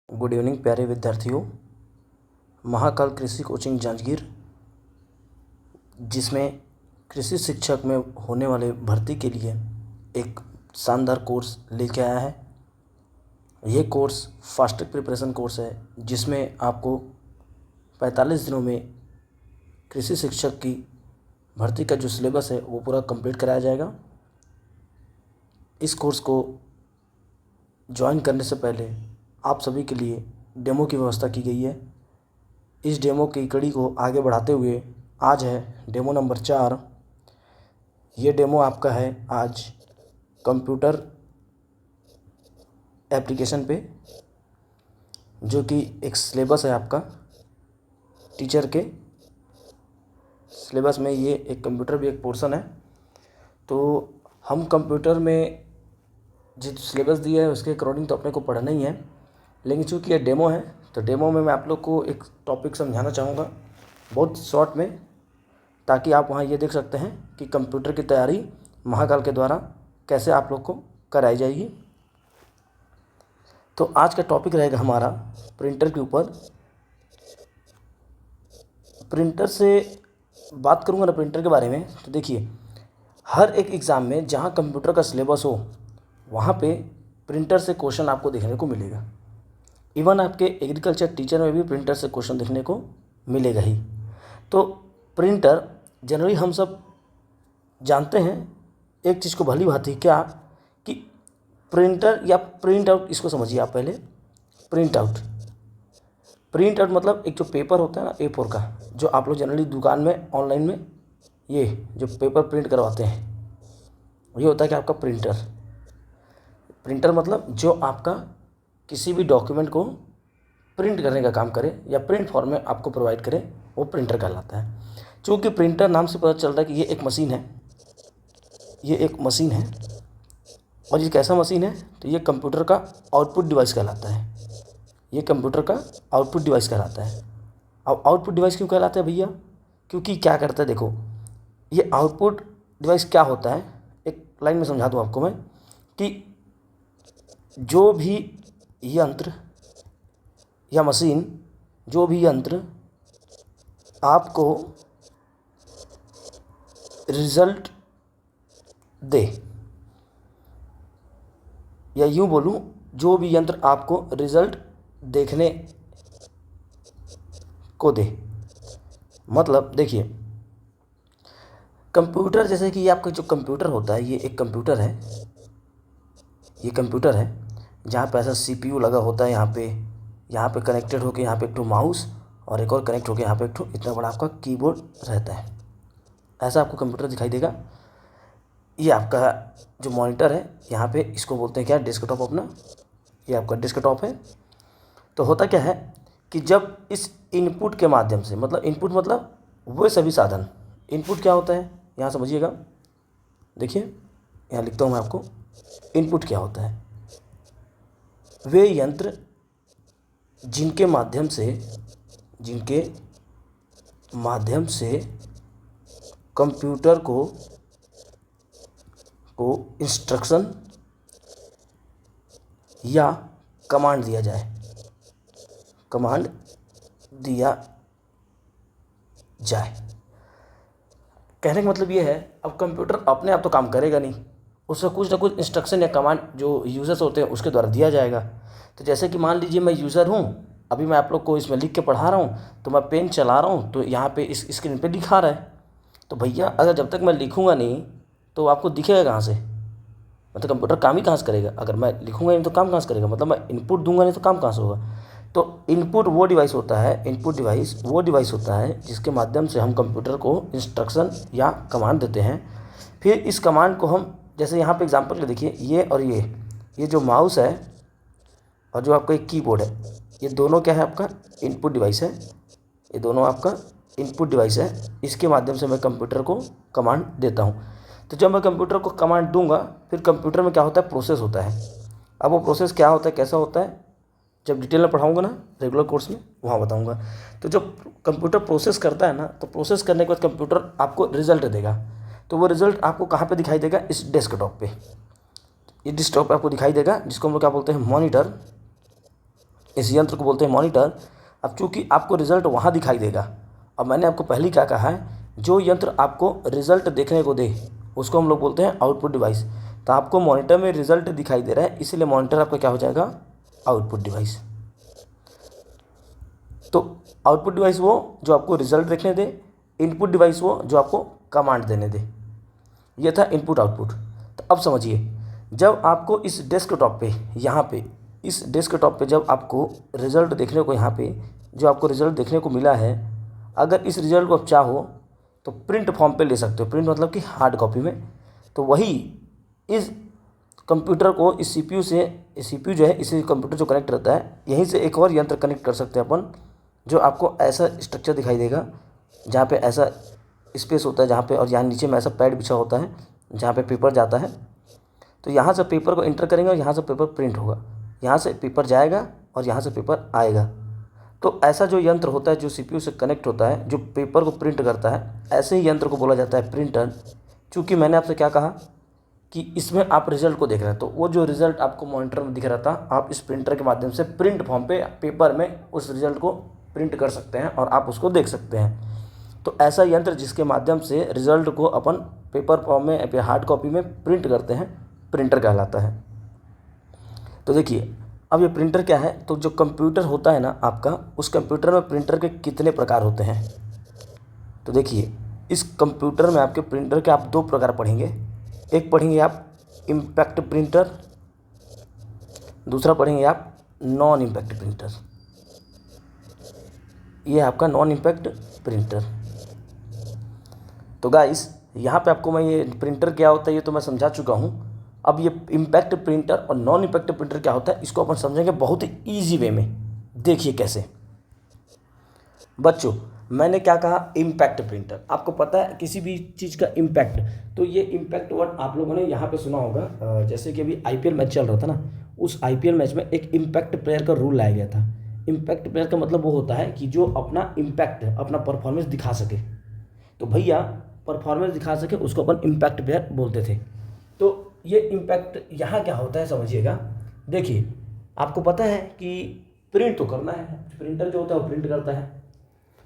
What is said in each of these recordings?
Good evening प्यारे विद्यार्थियों। महाकाल कृषि कोचिंग जांजगीर, जिसमें कृषि शिक्षक में होने वाले भर्ती के लिए एक शानदार कोर्स लेके आया है। ये course fast track preparation course है, जिसमें आपको 45 दिनों में कृषि शिक्षक की भर्ती का जो सिलेबस है वो पूरा कंप्लीट कराया जाएगा। इस कोर्स को ज्वाइन करने से पहले आप सभी के लिए डेमो की व्यवस्था की गई है। इस डेमो की कड़ी को आगे बढ़ाते हुए आज है डेमो नंबर 4। ये डेमो आपका है आज कंप्यूटर एप्लीकेशन पे, जो कि एक सिलेबस है आपका टीचर के सिलेबस में। ये एक कंप्यूटर भी एक पोर्शन है। तो हम कंप्यूटर में जो सिलेबस दिया है उसके अकॉर्डिंग तो अपने को पढ़ना ही है, लेकिन चूँकि ये डेमो है तो डेमो में मैं आप लोग को एक टॉपिक समझाना चाहूँगा बहुत शॉर्ट में, ताकि आप वहाँ ये देख सकते हैं कि कंप्यूटर की तैयारी महाकाल के द्वारा कैसे आप लोग को कराई जाएगी। तो आज का टॉपिक रहेगा हमारा प्रिंटर के ऊपर। प्रिंटर से बात करूँगा ना प्रिंटर के बारे में, तो देखिए हर एक एग्ज़ाम में जहाँ कंप्यूटर का सिलेबस हो वहाँ पे प्रिंटर से क्वेश्चन आपको देखने को मिलेगा। इवन आपके एग्रीकल्चर टीचर में भी प्रिंटर से क्वेश्चन देखने को मिलेगा ही। तो प्रिंटर जनरली हम सब जानते हैं एक चीज़ को भली भांति, क्या कि प्रिंटर या प्रिंट आउट, इसको समझिए आप पहले। प्रिंट आउट मतलब एक जो पेपर होता है ना A4 का, जो आप लोग जनरली दुकान में ऑनलाइन में ये जो पेपर प्रिंट करवाते हैं, ये होता है कि आपका प्रिंटर मतलब जो आपका किसी भी डॉक्यूमेंट को प्रिंट करने का काम करे या प्रिंट फॉर्म में आपको प्रोवाइड करे, वो प्रिंटर कहलाता है। चूँकि प्रिंटर नाम से पता चल रहा है कि ये एक मशीन है, ये एक मशीन है। और ये कैसा मशीन है, तो ये कंप्यूटर का आउटपुट डिवाइस कहलाता है। ये कंप्यूटर का आउटपुट डिवाइस कहलाता है। अब आउटपुट डिवाइस क्यों कहलाता है भैया? क्योंकि क्या करता है, देखो ये आउटपुट डिवाइस क्या होता है, एक लाइन में समझा दूँ आपको मैं, कि जो भी यंत्र या मशीन, जो भी यंत्र आपको रिज़ल्ट दे, या यूँ बोलूँ जो भी यंत्र आपको रिज़ल्ट देखने को दे। मतलब देखिए कंप्यूटर, जैसे कि ये आपका जो कंप्यूटर होता है, ये एक कंप्यूटर है। ये कंप्यूटर है जहाँ पे ऐसा CPU लगा होता है, यहाँ पे कनेक्टेड होकर यहाँ पे एक ठो माउस और एक और कनेक्ट होकर यहाँ पे एक ठो इतना बड़ा आपका कीबोर्ड रहता है। ऐसा आपको कंप्यूटर दिखाई देगा। ये आपका जो मॉनिटर है यहाँ पे, इसको बोलते हैं क्या, डेस्कटॉप अपना। ये आपका डेस्कटॉप है। तो होता क्या है कि जब इस इनपुट के माध्यम से, मतलब इनपुट मतलब वो सभी साधन, इनपुट क्या होता है यहाँ समझिएगा। देखिए यहाँ लिखता हूँ मैं आपको, इनपुट क्या होता है। वे यंत्र जिनके माध्यम से कंप्यूटर को इंस्ट्रक्शन या कमांड दिया जाए। कहने का मतलब ये है, अब कंप्यूटर अपने आप तो काम करेगा नहीं, उससे कुछ ना कुछ इंस्ट्रक्शन या कमांड जो यूज़र्स होते हैं उसके द्वारा दिया जाएगा। तो जैसे कि मान लीजिए मैं यूज़र हूँ, अभी मैं आप लोग को इसमें लिख के पढ़ा रहा हूँ, तो मैं पेन चला रहा हूँ, तो यहाँ पे इस स्क्रीन पे दिखा रहा है। तो भैया अगर जब तक मैं लिखूँगा नहीं तो आपको दिखेगा कहाँ से? मतलब कंप्यूटर काम ही कहाँ से करेगा? अगर मैं लिखूँगा नहीं तो काम कहाँ से करेगा? मतलब मैं इनपुट दूंगा नहीं तो काम कहाँ से होगा? तो इनपुट वो डिवाइस होता है, इनपुट डिवाइस वो डिवाइस होता है जिसके माध्यम से हम कंप्यूटर को इंस्ट्रक्शन या कमांड देते हैं। फिर इस कमांड को हम, जैसे यहाँ पे एग्जांपल के देखिए, ये और ये जो माउस है और जो आपका एक कीबोर्ड है, ये दोनों क्या है, आपका इनपुट डिवाइस है। ये दोनों आपका इनपुट डिवाइस है। इसके माध्यम से मैं कंप्यूटर को कमांड देता हूँ। तो जब मैं कंप्यूटर को कमांड दूंगा, फिर कंप्यूटर में क्या होता है, प्रोसेस होता है। अब वो प्रोसेस क्या होता है, कैसा होता है, जब डिटेल में पढ़ाऊँगा ना रेगुलर कोर्स में, वहाँ बताऊँगा। तो जब कंप्यूटर प्रोसेस करता है ना, तो प्रोसेस करने के बाद कंप्यूटर आपको रिजल्ट देगा। तो वो रिज़ल्ट आपको कहाँ पे दिखाई देगा, इस डेस्कटॉप पे। ये डेस्कटॉप पे आपको दिखाई देगा, जिसको हम लोग क्या बोलते हैं, मॉनिटर। इस यंत्र को बोलते हैं मॉनिटर। अब चूंकि आपको रिजल्ट वहाँ दिखाई देगा, अब मैंने आपको पहले क्या कहा है, जो यंत्र आपको रिजल्ट देखने को दे उसको हम लोग बोलते हैं आउटपुट डिवाइस। तो आपको मॉनिटर में रिजल्ट दिखाई दे रहा है, इसीलिए मॉनिटर आपका क्या हो जाएगा, आउटपुट डिवाइस। तो आउटपुट डिवाइस वो जो आपको रिजल्ट देखने दे, इनपुट डिवाइस वो जो आपको कमांड देने दे। ये था इनपुट आउटपुट। तो अब समझिए, जब आपको इस डेस्कटॉप पे, यहाँ पे इस डेस्कटॉप पे जब आपको रिज़ल्ट देखने को, यहाँ पे जो आपको रिज़ल्ट देखने को मिला है, अगर इस रिज़ल्ट को आप चाहो तो प्रिंट फॉर्म पे ले सकते हो। प्रिंट मतलब कि हार्ड कॉपी में। तो वही इस कंप्यूटर को इस सीपीयू से, सीपीयू जो है इसी कंप्यूटर जो कनेक्ट रहता है, यहीं से एक और यंत्र कनेक्ट कर सकते हैं अपन, जो आपको ऐसा स्ट्रक्चर दिखाई देगा, जहाँ पे ऐसा स्पेस होता है जहाँ पे, और यहाँ नीचे में ऐसा पैड बिछा होता है जहाँ पे पेपर जाता है। तो यहाँ से पेपर को एंटर करेंगे और यहाँ से पेपर प्रिंट होगा, यहाँ से पेपर जाएगा और यहाँ से पेपर आएगा। तो ऐसा जो यंत्र होता है जो सीपीयू से कनेक्ट होता है, जो पेपर को प्रिंट करता है, ऐसे ही यंत्र को बोला जाता है प्रिंटर। चूँकि मैंने आपसे क्या कहा कि इसमें आप रिज़ल्ट को देख रहे हैं, तो वो जो रिज़ल्ट आपको मॉनिटर में दिख रहा था, आप इस प्रिंटर के माध्यम से प्रिंट फॉर्म पे पेपर में उस रिज़ल्ट को प्रिंट कर सकते हैं और आप उसको देख सकते हैं। तो ऐसा यंत्र जिसके माध्यम से रिज़ल्ट को अपन पेपर फॉर्म में या हार्ड कॉपी में प्रिंट करते हैं, प्रिंटर कहलाता है। तो देखिए, अब ये प्रिंटर क्या है, तो जो कंप्यूटर होता है ना आपका, उस कंप्यूटर में प्रिंटर के कितने प्रकार होते हैं। तो देखिए, इस कंप्यूटर में आपके प्रिंटर के आप दो प्रकार पढ़ेंगे। एक पढ़ेंगे आप इम्पैक्ट प्रिंटर, दूसरा पढ़ेंगे आप नॉन इम्पैक्ट प्रिंटर। ये आपका नॉन इम्पैक्ट प्रिंटर। तो गाइस, यहाँ पे आपको मैं ये प्रिंटर क्या होता है ये तो मैं समझा चुका हूँ। अब ये इम्पैक्ट प्रिंटर और नॉन इम्पैक्ट प्रिंटर क्या होता है, इसको अपन समझेंगे बहुत ही ईजी वे में। देखिए कैसे। बच्चों, मैंने क्या कहा, इम्पैक्ट प्रिंटर। आपको पता है किसी भी चीज़ का इम्पैक्ट, तो ये इम्पैक्ट वर्ड आप लोगों ने यहाँ पे सुना होगा। जैसे कि अभी आईपीएल मैच चल रहा था ना, उस आईपीएल मैच में एक इम्पैक्ट प्लेयर का रूल लाया गया था। इम्पैक्ट प्लेयर का मतलब वो होता है कि जो अपना इम्पैक्ट, अपना परफॉर्मेंस दिखा सके। तो भैया परफॉर्मेंस दिखा सके उसको अपन इम्पैक्ट प्लेयर बोलते थे। तो ये इम्पैक्ट यहाँ क्या होता है समझिएगा। देखिए, आपको पता है कि प्रिंट तो करना है, प्रिंटर जो होता है वो प्रिंट करता है।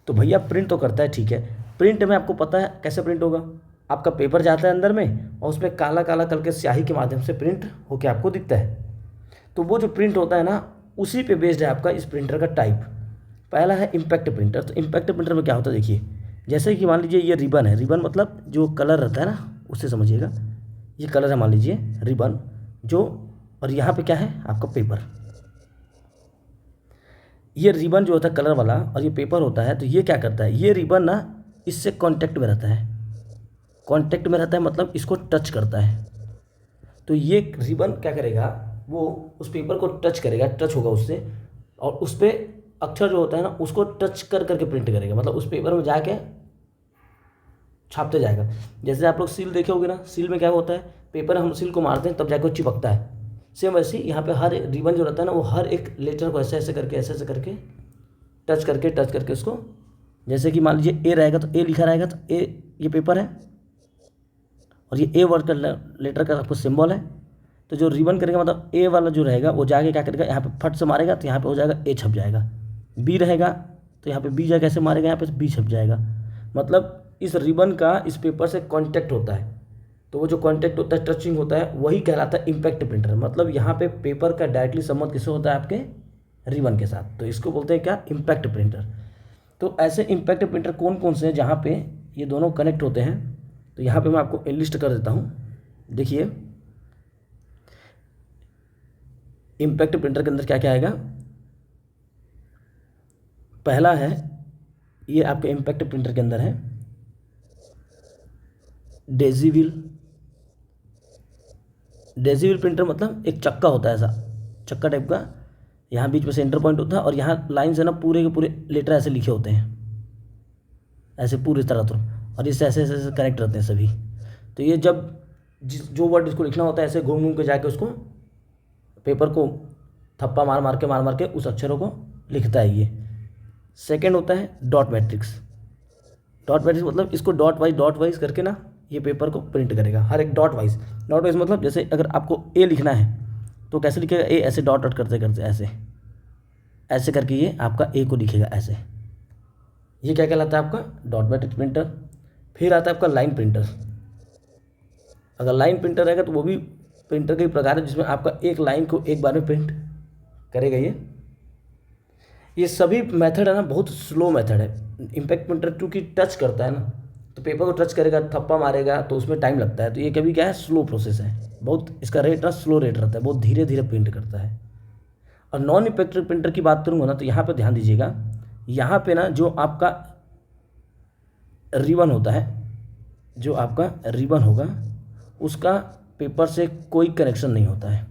तो भैया प्रिंट तो करता है, ठीक है। प्रिंट में आपको पता है कैसे प्रिंट होगा, आपका पेपर जाता है अंदर में और उसमें काला काला करके स्याही के माध्यम से प्रिंट होकर आपको दिखता है। तो वो जो प्रिंट होता है ना, उसी पे बेस्ड है आपका इस प्रिंटर का टाइप। पहला है इम्पैक्ट प्रिंटर। तो इम्पैक्ट प्रिंटर में क्या होता है, देखिए, जैसे कि मान लीजिए ये रिबन है। रिबन मतलब जो कलर रहता है ना, उससे समझिएगा। ये कलर है मान लीजिए रिबन जो, और यहाँ पे क्या है आपका पेपर। ये रिबन जो होता है कलर वाला और ये पेपर होता है। तो ये क्या करता है, ये रिबन ना इससे कांटेक्ट में रहता है। कांटेक्ट में रहता है मतलब इसको टच करता है। तो ये रिबन क्या करेगा, वो उस पेपर को टच करेगा, टच होगा उससे, और उस पर अक्षर जो होता है ना उसको टच कर करके प्रिंट करेगा। मतलब उस पेपर में जाके छापते जाएगा। जैसे आप लोग सील देखे होगे ना, सील में क्या होता है, पेपर हम सील को मारते हैं तब जाके वो चिपकता है। सेम वैसे ही यहाँ पे हर रिबन जो रहता है ना, वो हर एक लेटर को ऐसे ऐसे करके टच करके उसको, जैसे कि मान लीजिए ए रहेगा तो ए लिखा रहेगा, तो ए ये पेपर है और ये ए वर्ड का लेटर का आपको सिंबल है। तो जो रिबन करेगा मतलब ए वाला जो रहेगा वो जाके क्या करेगा, यहाँ पे फट से मारेगा तो यहाँ पे हो जाएगा ए छप जाएगा। बी रहेगा तो यहाँ पे बी जाके ऐसे मारेगा, यहाँ पे बी छप जाएगा। मतलब इस रिबन का इस पेपर से कांटेक्ट होता है। तो वो जो कांटेक्ट होता है, टचिंग होता है, वही कहलाता है इम्पैक्ट प्रिंटर। मतलब यहाँ पे पेपर का डायरेक्टली संबंध किससे होता है, आपके रिबन के साथ। तो इसको बोलते हैं क्या, इम्पैक्ट प्रिंटर। तो ऐसे इम्पैक्ट प्रिंटर कौन कौन से हैं जहाँ पे ये दोनों कनेक्ट होते हैं। तो यहाँ पे मैं आपको लिस्ट कर देता हूँ। देखिए, इम्पैक्ट प्रिंटर के अंदर क्या क्या आएगा। पहला है, ये आपके इम्पैक्ट प्रिंटर के अंदर है डेजीविल। डेजीविल प्रिंटर मतलब एक चक्का होता है, ऐसा चक्का टाइप का, यहाँ बीच में सेंटर पॉइंट होता है और यहाँ लाइन से ना पूरे के पूरे लेटर ऐसे लिखे होते हैं, ऐसे पूरी तरह तो, और इससे ऐसे ऐसे कनेक्ट रहते हैं सभी। तो ये जब जो वर्ड इसको लिखना होता है, ऐसे घूम घूम के जाके उसको पेपर को थप्पा मार मार के उस अक्षरों को लिखता है ये। सेकेंड होता है डॉट मैट्रिक्स। डॉट मैट्रिक्स मतलब इसको डॉट वाइज करके ना ये पेपर को प्रिंट करेगा, हर एक डॉट वाइज। डॉट वाइज मतलब जैसे अगर आपको ए लिखना है तो कैसे लिखेगा, ए ऐसे डॉट डॉट करते करते ऐसे, ऐसे करके ये आपका ए को दिखेगा ऐसे। ये क्या कहलाता है आपका डॉट मैट्रिक्स प्रिंटर। फिर आता है आपका लाइन प्रिंटर। अगर लाइन प्रिंटर रहेगा तो वो भी प्रिंटर के प्रकार है जिसमें आपका एक लाइन को एक बार में प्रिंट करेगा। ये सभी मेथड है ना बहुत स्लो मेथड है। इम्पैक्ट प्रिंटर क्योंकि टच करता है ना, तो पेपर को टच करेगा, थप्पा मारेगा तो उसमें टाइम लगता है। तो ये कभी क्या है स्लो प्रोसेस है, बहुत इसका रेट ना स्लो रेट रहता है, बहुत धीरे धीरे प्रिंट करता है। और नॉन इम्पैक्ट प्रिंटर की बात करूँगा ना तो यहाँ पे ध्यान दीजिएगा, यहाँ पे ना जो आपका रिबन होता है, जो आपका रिबन होगा उसका पेपर से कोई कनेक्शन नहीं होता है।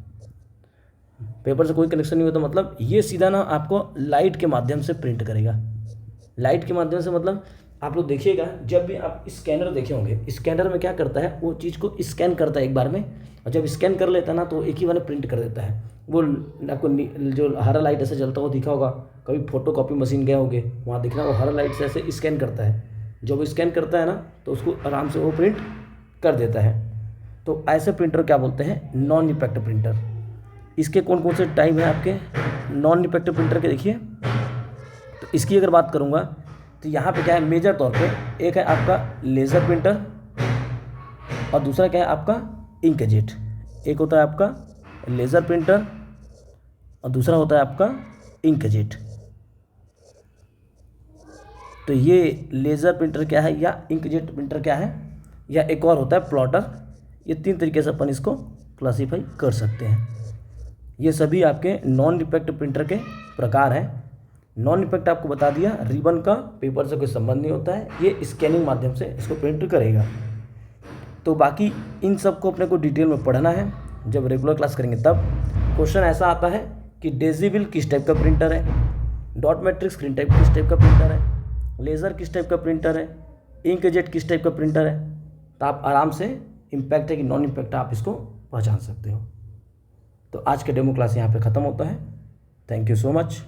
पेपर से कोई कनेक्शन नहीं होता मतलब ये सीधा ना आपको लाइट के माध्यम से प्रिंट करेगा। लाइट के माध्यम से मतलब आप लोग देखिएगा, जब भी आप स्कैनर देखे होंगे, स्कैनर में क्या करता है वो चीज़ को स्कैन करता है एक बार में, और जब स्कैन कर लेता है ना तो एक ही बार में प्रिंट कर देता है। वो आपको जो हरा लाइट ऐसे जलता हुआ दिखा होगा, कभी फोटो कॉपी मशीन गए होंगे वहाँ दिखना, वो हरा लाइट से ऐसे स्कैन करता है। जब वो स्कैन करता है ना तो उसको आराम से वो प्रिंट कर देता है। तो ऐसे प्रिंटर क्या बोलते हैं नॉन इम्पैक्ट प्रिंटर। इसके कौन कौन से टाइप हैं आपके नॉन इम्पैक्ट प्रिंटर के, देखिए। तो इसकी अगर बात करूँगा तो यहाँ पे क्या है मेजर तौर पे, एक है आपका लेज़र प्रिंटर और दूसरा क्या है आपका इंकजेट। एक होता है आपका लेज़र प्रिंटर और दूसरा होता है आपका इंकजेट। तो ये लेज़र प्रिंटर क्या है या इंकजेट प्रिंटर क्या है, या एक और होता है प्लॉटर। ये तीन तरीके से अपन इसको क्लासीफाई कर सकते हैं। ये सभी आपके नॉन इम्पैक्ट प्रिंटर के प्रकार हैं। नॉन इम्पैक्ट आपको बता दिया, रिबन का पेपर से कोई संबंध नहीं होता है, ये स्कैनिंग माध्यम से इसको प्रिंट करेगा। तो बाकी इन सब को अपने को डिटेल में पढ़ना है, जब रेगुलर क्लास करेंगे तब। क्वेश्चन ऐसा आता है कि डेजिबल किस टाइप का प्रिंटर है, डॉट मैट्रिक्स किस टाइप का प्रिंटर है, लेज़र किस टाइप का प्रिंटर है, इंकजेट किस टाइप का प्रिंटर है। तो आप आराम से इम्पैक्ट है कि नॉन इम्पैक्ट आप इसको पहचान सकते हो। तो आज का डेमो क्लास यहाँ पे ख़त्म होता है। Thank you so much.